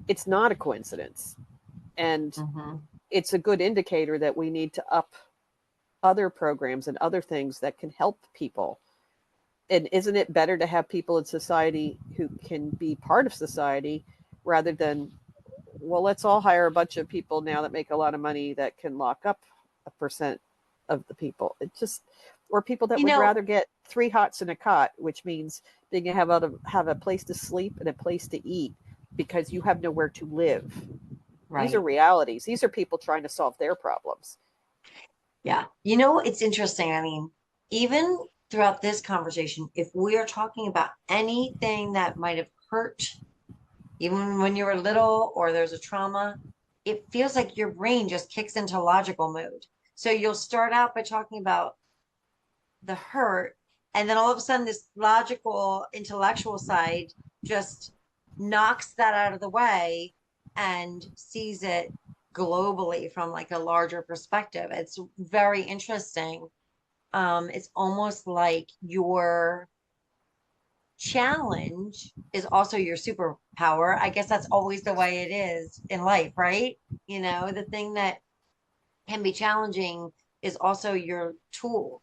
It's not a coincidence. And
Hmm.
it's a good indicator that we need to up other programs and other things that can help people. And isn't it better to have people in society who can be part of society rather than, well, let's all hire a bunch of people now that make a lot of money that can lock up a percent of the people? It just, or people that
You
would
know,
rather get 3 hots and a cot, which means being able to have a place to sleep and a place to eat because you have nowhere to live. These are
right.
realities. These are people trying to solve their problems.
Yeah. You know, it's interesting. I mean, even throughout this conversation, if we are talking about anything that might have hurt, even when you were little or there's a trauma, it feels like your brain just kicks into logical mode. So you'll start out by talking about the hurt, and then all of a sudden, this logical, intellectual side just knocks that out of the way and sees it globally from like a larger perspective. It's very interesting. It's almost like your challenge is also your superpower. I guess that's always the way it is in life, right? You know, the thing that can be challenging is also your tool.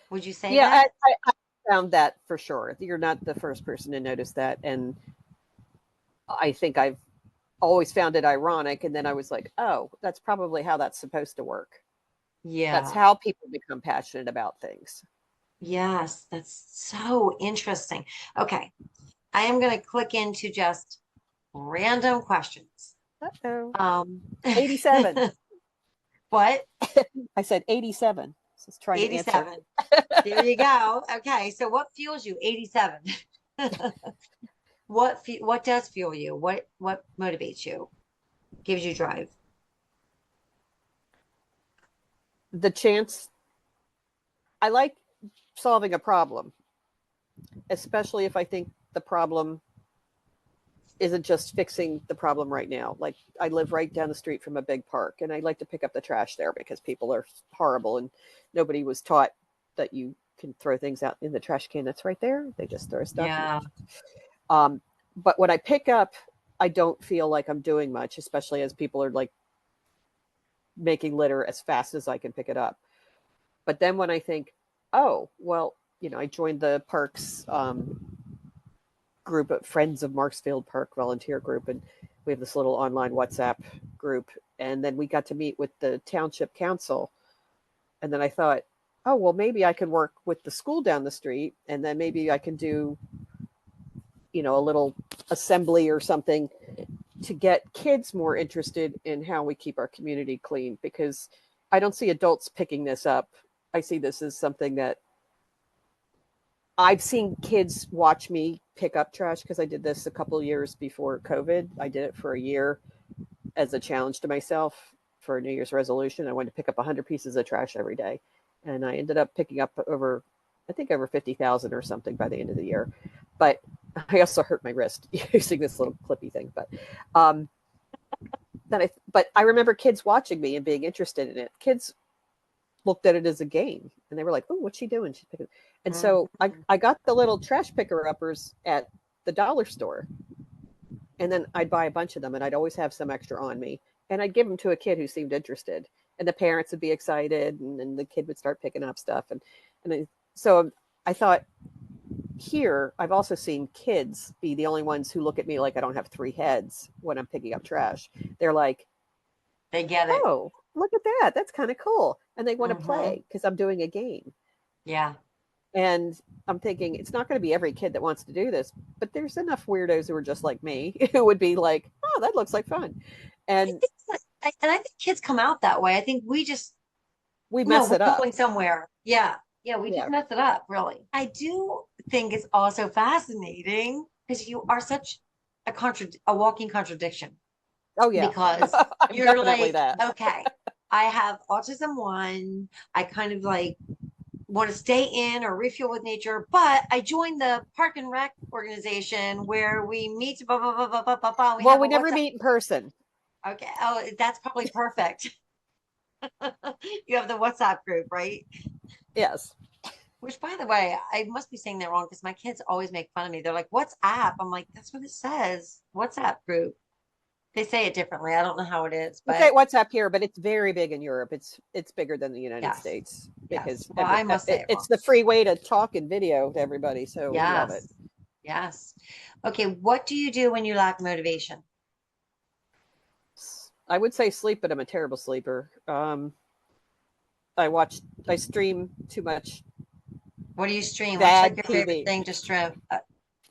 Would you say
Yeah,
that?
I found that for sure. You're not the first person to notice that. And I think I've always found it ironic. And then I was like, oh, that's probably how that's supposed to work. That's
Yeah.
how people become passionate about things.
Yes, that's so interesting. Okay, I am going to click into just random questions.
Uh-oh.
Um,
87.
what?
I said 87. Just trying to answer.
87. There you go. Okay, so what fuels you? 87. What does fuel you? What motivates you? Gives you drive?
the chance, I like solving a problem, especially if I think the problem isn't just fixing the problem right now. Like I live right down the street from a big park, and I like to pick up the trash there because people are horrible and nobody was taught that you can throw things out in the trash can that's right there. They just throw stuff.
Yeah.
But when I pick up, I don't feel like I'm doing much, especially as people are like making litter as fast as I can pick it up. But then when I think, oh, well, I joined the parks group of Friends of Marksfield Park volunteer group, and we have this little online WhatsApp group. And then we got to meet with the township council. And then I thought, oh, well, maybe I can work with the school down the street, and then maybe I can do, a little assembly or something to get kids more interested in how we keep our community clean, because I don't see adults picking this up. I see this as something that I've seen kids watch me pick up trash, because I did this a couple of years before COVID. I did it for a year as a challenge to myself for a New Year's resolution. I wanted to pick up 100 pieces of trash every day. And I ended up picking up over 50,000 or something by the end of the year. But I also hurt my wrist using this little clippy thing. But I remember kids watching me and being interested in it. Kids looked at it as a game, and they were like, "Oh, what's she doing? She's picking." And so I got the little trash picker uppers at the dollar store, and then I'd buy a bunch of them, and I'd always have some extra on me, and I'd give them to a kid who seemed interested, and the parents would be excited, and then the kid would start picking up stuff, so I thought, here I've also seen kids be the only ones who look at me like I don't have three heads when I'm picking up trash. They're like,
They get it.
oh, look at that. That's kind of cool. And they want to play because I'm doing a game.
Yeah.
And I'm thinking it's not going to be every kid that wants to do this, but there's enough weirdos who are just like me who would be like, oh, that looks like fun. And
I think kids come out that way. I think
we mess it
we're
up.
going somewhere. Yeah. Yeah, we just mess it up, really. I do think it's also fascinating because you are such a walking contradiction.
Oh yeah.
Because
I'm
you're
definitely
like,
that.
okay, I have autism 1. I kind of like want to stay in or refuel with nature, but I joined the Park and Rec organization where we meet. Blah, blah, blah, blah, blah, blah, blah.
We never meet in person.
Okay. Oh, that's probably perfect. You have the WhatsApp group, right?
Yes.
Which, by the way, I must be saying that wrong because my kids always make fun of me. They're like, WhatsApp. I'm like, that's what it says. WhatsApp group. They say it differently. I don't know how it is,
We
but
say WhatsApp here, but it's very big in Europe. It's bigger than the United States because
well, I must say
it's the free way to talk and video to everybody. So we love it.
Yes. Okay. What do you do when you lack motivation?
I would say sleep, but I'm a terrible sleeper. I stream too much.
What do you stream?
Bad
What's like your
TV.
favorite thing to stream?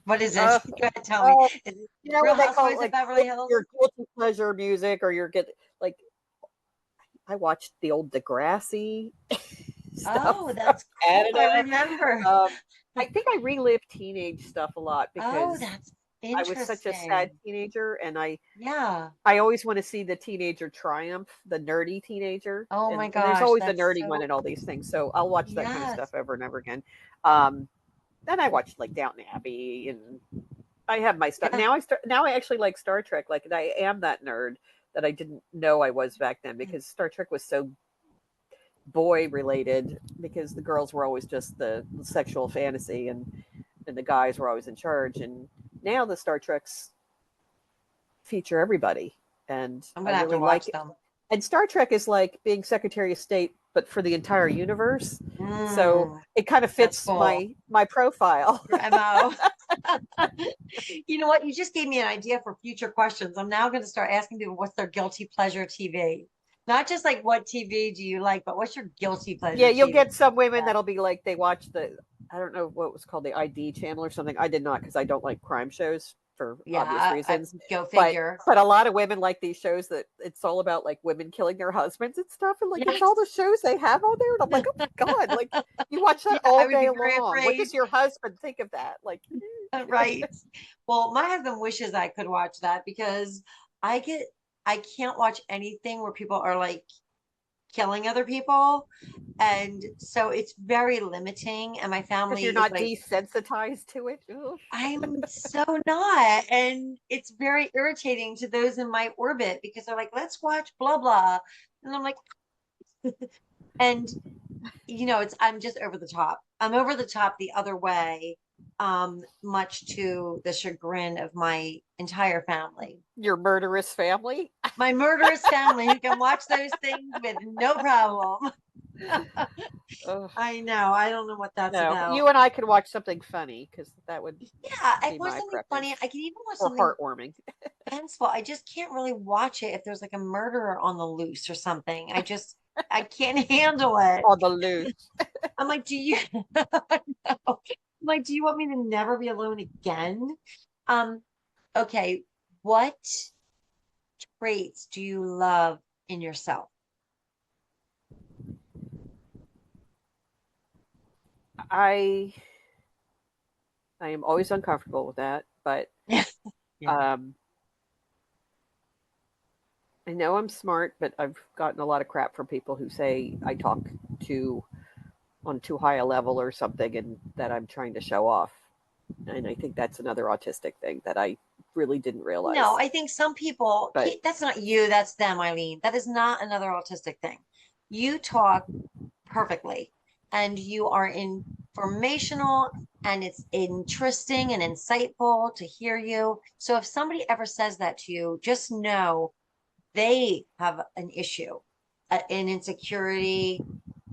What is it? Go ahead, tell me. Is it
What they call
Housewives of Beverly Hills?
your guilty pleasure music, or like. I watched the old Degrassi stuff.
Oh, that's cool.
Canada.
I remember.
I think I relive teenage stuff a lot because
that's
I was such a sad teenager, and I always want to see the teenager triumph, the nerdy teenager.
Oh my gosh,
there's always a nerdy one in all these things, so I'll watch that kind of stuff over and over again. Then I watched like Downton Abbey, and I have my stuff. Now I actually like Star Trek. Like I am that nerd that I didn't know I was back then, because Star Trek was so boy related, because the girls were always just the sexual fantasy, and the guys were always in charge. And now the Star Treks feature everybody, and
I'm gonna have to watch them.
And Star Trek is like being Secretary of State, but for the entire universe. So it kind of fits my profile.
MO. You know what? You just gave me an idea for future questions. I'm now going to start asking people what's their guilty pleasure TV. Not just like what TV do you like, but what's your guilty pleasure?
Yeah, you'll get some women that'll be like, they watch I don't know what was called, the ID channel or something. I did not, because I don't like crime shows for obvious reasons.
Go figure.
But a lot of women like these shows that it's all about like women killing their husbands and stuff, and like that's all the shows they have on there. And I'm like, oh my god, like you watch that all day long. What does your husband think of that? Like,
right. Well, my husband wishes I could watch that, because I can't watch anything where people are like killing other people. And so it's very limiting. And my
Because
family
you're
is
not
like,
desensitized to it. Oof.
I'm so not. And it's very irritating to those in my orbit because they're like, let's watch blah, blah. And I'm like, and I'm just over the top. I'm over the top the other way, much to the chagrin of my entire family.
Your murderous family.
My murderous family who can watch those things with no problem.
Ugh.
I know. I don't know what that's
No,
about.
you and I could watch something funny because that would
Yeah, I
be
watch
my
something funny.
preference,
I can even watch
or
something
heartwarming.
suspenseful. I just can't really watch it if there's like a murderer on the loose or something. I can't handle it.
On the loose.
I'm like, do you no. I'm like, do you want me to never be alone again? Um, okay, what traits do you love in yourself?
I I am always uncomfortable with that, but
Yeah.
um, I know I'm smart, but I've gotten a lot of crap from people who say I talk too on too high a level or something, and that I'm trying to show off. And I think that's another autistic thing that I really didn't
No,
realize.
I think some people,
But
that's not you, that's them, Eileen. That is not another autistic thing. You talk perfectly and you are informational and it's interesting and insightful to hear you. So if somebody ever says that to you, just know they have an issue, an insecurity.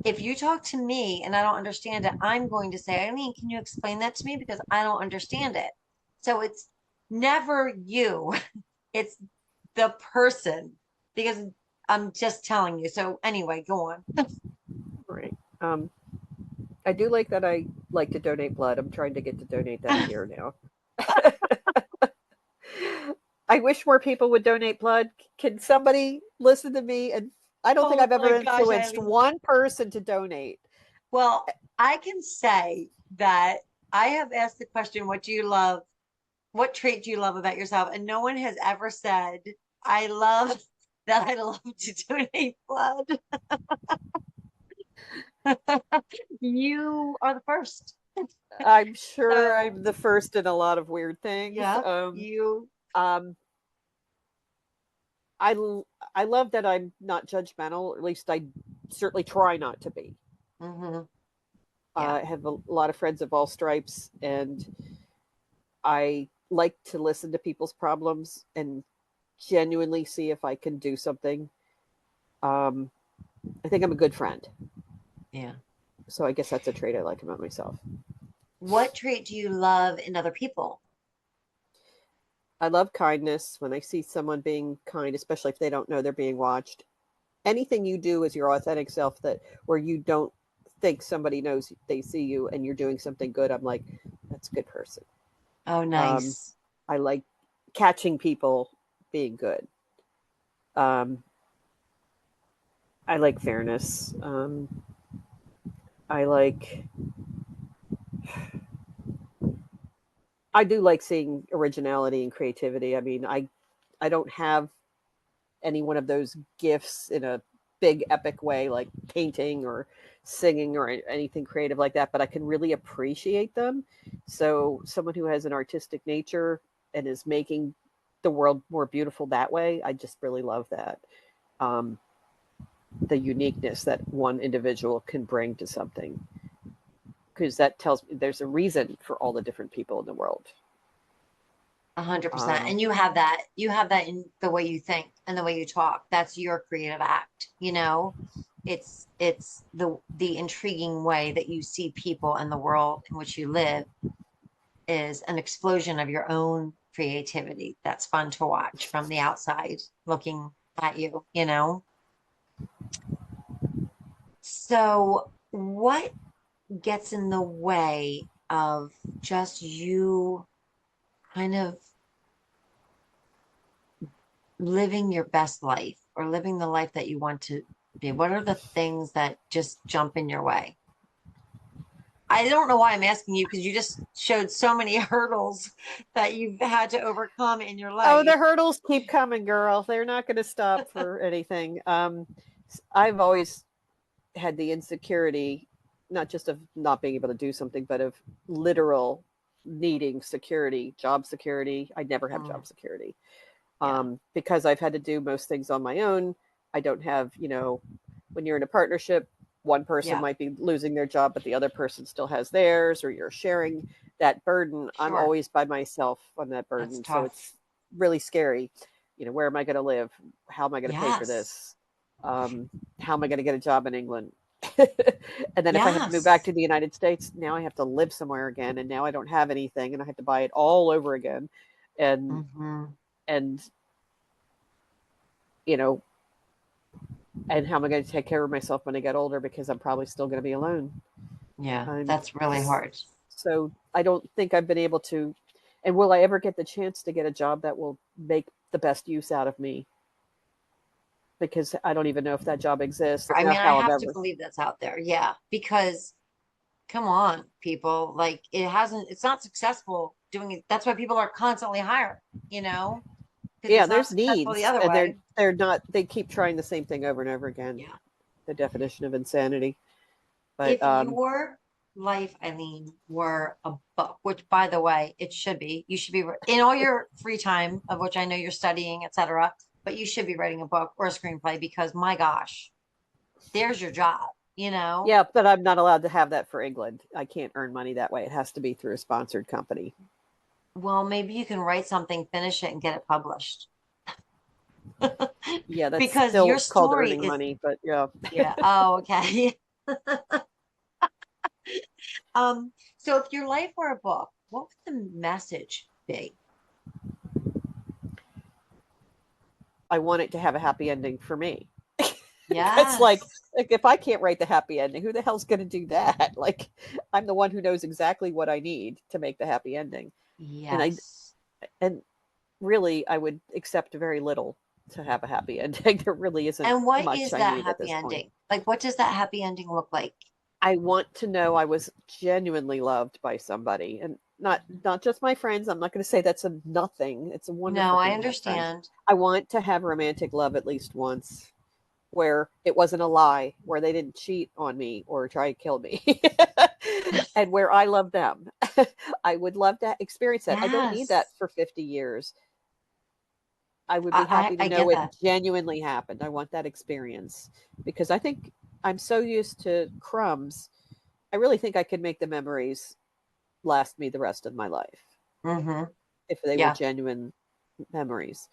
If you talk to me and I don't understand it, I'm going to say, Eileen, can you explain that to me? Because I don't understand it. So it's never you, it's the person, because I'm just telling you. So anyway, go on.
right. I do like that I like to donate blood. I'm trying to get to donate that here now. I wish more people would donate blood. Can somebody listen to me? And I don't think
Oh
I've ever
my gosh,
influenced
Eileen.
one person to donate.
Well, I can say that I have asked the question, what do you love? What trait do you love about yourself? And no one has ever said, I love that I love to donate blood. You are the first.
I'm sure
So,
I'm the first in a lot of weird things.
yeah, you,
Um, I I love that I'm not judgmental. Or at least I certainly try not to be.
hmm yeah,
I have a lot of friends of all stripes, and I like to listen to people's problems and genuinely see if I can do something. Um, I think I'm a good friend.
yeah.
So I guess that's a trait I like about myself.
What trait do you love in other people?
I love kindness. When I see someone being kind, especially if they don't know they're being watched, anything you do as your authentic self that where you don't think somebody knows they see you and you're doing something good, I'm like, that's a good person.
Oh,
Um,
nice.
I like catching people being good. Um, I like fairness. I like. I do like seeing originality and creativity. I mean, I don't have any one of those gifts in a big epic way like painting or singing or anything creative like that, but I can really appreciate them. So someone who has an artistic nature and is making the world more beautiful that way, I just really love that. um, the uniqueness that one individual can bring to something, because that tells me there's a reason for all the different people in the world.
100%.
um,
And you have that in the way you think and the way you talk. That's your creative act, you know? It's the intriguing way that you see people and the world in which you live is an explosion of your own creativity. That's fun to watch from the outside looking at you, you know? So what gets in the way of just you kind of living your best life or living the life that you want to be? What are the things that just jump in your way? I don't know why I'm asking you because you just showed so many hurdles that you've had to overcome in your
oh,
life.
the hurdles keep coming, girl. They're not going to stop for anything. I've always had the insecurity, not just of not being able to do something, but of literal needing security, job security. I never have
Mm,
job security.
yeah,
Because I've had to do most things on my own. I don't have, when you're in a partnership, one person
yeah,
might be losing their job, but the other person still has theirs, or you're sharing that burden. I'm
sure.
always by myself on that
That's
burden. So
tough.
it's really scary. Where am I going to live? How am I going to pay for
Yes.
this? How am I going to get a job in England? And then if I have to move back
Yes.
to the United States, now I have to live somewhere again, and now I don't have anything, and I have to buy it all over again. And
Hmm.
and you know, and how am I going to take care of myself when I get older, because I'm probably still going to be alone.
Yeah,
I'm
that's really hard.
so I don't think I've been able to, and will I ever get the chance to get a job that will make the best use out of me? Because I don't even know if that job exists, if
I
not
mean, I
how I've
have to
ever.
believe that's out there. Yeah, because come on, people, like it's not successful doing it. That's why people are constantly hiring, you know, because
Yeah,
it's not
there's
successful the
needs,
other
and they're
way.
they're not. They keep trying the same thing over and over again.
Yeah.
The definition of insanity. But
If your life, Eileen, were a book, which by the way, it should be, you should be in all your free time, of which I know you're studying, etc. But you should be writing a book or a screenplay because my gosh, there's your job, you know?
yeah, but I'm not allowed to have that for England. I can't earn money that way. It has to be through a sponsored company.
Well, maybe you can write something, finish it, and get it published.
Yeah, that's
Because your
still called
story
earning
is,
money, but yeah.
yeah. Oh, okay. So if your life were a book, what would the message be?
I want it to have a happy ending for me. That's
Yes.
like if I can't write the happy ending, who the hell's going to do that? Like I'm the one who knows exactly what I need to make the happy ending. And I
Yes.
and really I would accept very little to have a happy ending. There really isn't
And what
much
is
I
that
need at
happy
this point.
ending? Like, what does that happy ending look like?
I want to know I was genuinely loved by somebody, and not just my friends. I'm not going to say that's a nothing. It's a wonderful
No, I
thing to have friends.
understand.
I want to have romantic love at least once, where it wasn't a lie, where they didn't cheat on me or try to kill me, and where I love them. I would love to experience that. I don't need that
Yes.
for 50 years. I would be
I,
happy to
I, I
know
get
it
that.
genuinely happened. I want that experience because I think I'm so used to crumbs. I really think I could make the memories last me the rest of my life
Hmm.
if they were
Yeah.
genuine memories.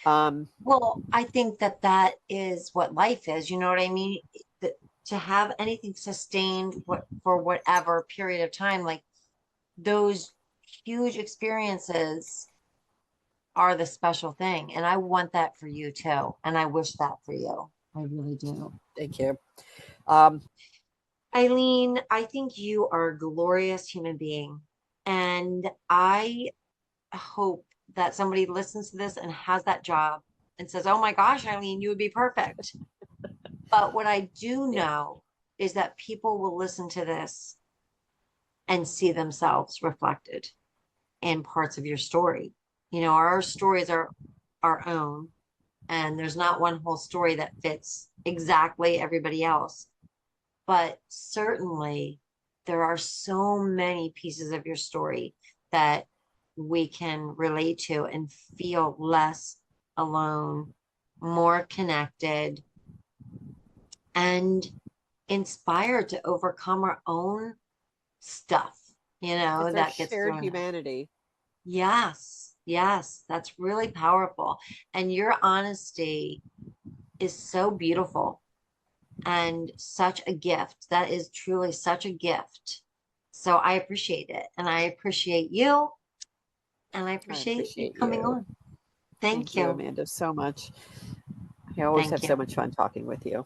Um,
Well, I think that that is what life is. You know what I mean? That to have anything sustained for whatever period of time, like those huge experiences are the special thing. And I want that for you too. And I wish that for you. I really do.
thank you. Um,
Eileen, I think you are a glorious human being. And I hope that somebody listens to this and has that job and says, oh my gosh, Eileen, you would be perfect. But what I do
yeah,
know is that people will listen to this and see themselves reflected in parts of your story. You know, our stories are our own, and there's not one whole story that fits exactly everybody else. But certainly, there are so many pieces of your story that we can relate to and feel less alone, more connected, and inspired to overcome our own stuff,
it's our
that gets
shared
thrown at us.
humanity.
Yes, yes, that's really powerful. And your honesty is so beautiful and such a gift. That is truly such a gift. So I appreciate it. And I appreciate you. And I
I
appreciate you
appreciate
coming
you.
on. Thank
Thank you,
you.
Amanda, so much. I always
Thank
have so
you.
much fun talking with you.